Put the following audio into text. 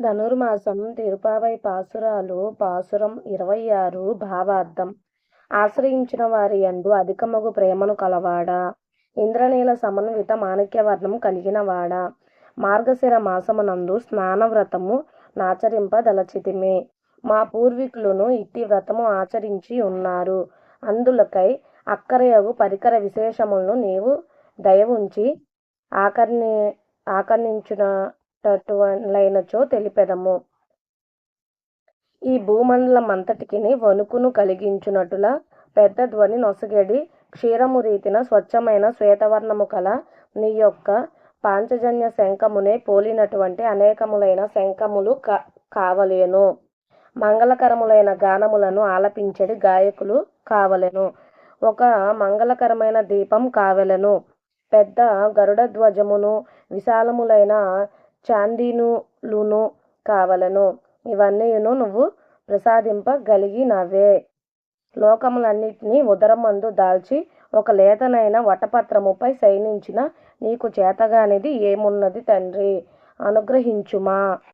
ధనుర్మాసం తిరుపావై పాసురాలు పాసురం 26 భావార్థం. ఆశ్రయించిన వారి యందు అధికమగు ప్రేమను కలవాడా, ఇంద్రనీల సమన్విత మాణిక్యవర్ణం కలిగినవాడా, మార్గశిర మాసమునందు స్నానవ్రతము నాచరింపదలచితిమి. మా పూర్వీకులను ఇట్టి వ్రతము ఆచరించి ఉన్నారు. అందులకై అక్కరయగు పరికర విశేషములను నీవు దయవుంచి ఆకర్ణించుటలైనచో తెలిపెదము. ఈ భూమండలమంతటికిని వణుకును కలిగించునటుల పెద్ద ధ్వని నొసగెడి క్షీరము రీతిన స్వచ్ఛమైన శ్వేతవర్ణము కల నీ యొక్క పాంచజన్య శంఖమునే పోలినటువంటి అనేకములైన శంఖములు కావలెను. మంగళకరములైన గానములను ఆలపించడి గాయకులు కావలెను. ఒక మంగళకరమైన దీపం కావలెను. పెద్ద గరుడ ధ్వజమును విశాలములైన చాందీనులును కావలెను. ఇవన్నీయును నువ్వు ప్రసాదింపగలిగినవే. లోకములన్నిటినీ ఉదరమందు దాల్చి ఒక లేతనైన వటపత్రముపై శయనించిన నీకు చేతగానిది ఏమున్నది తండ్రి, అనుగ్రహించుమా.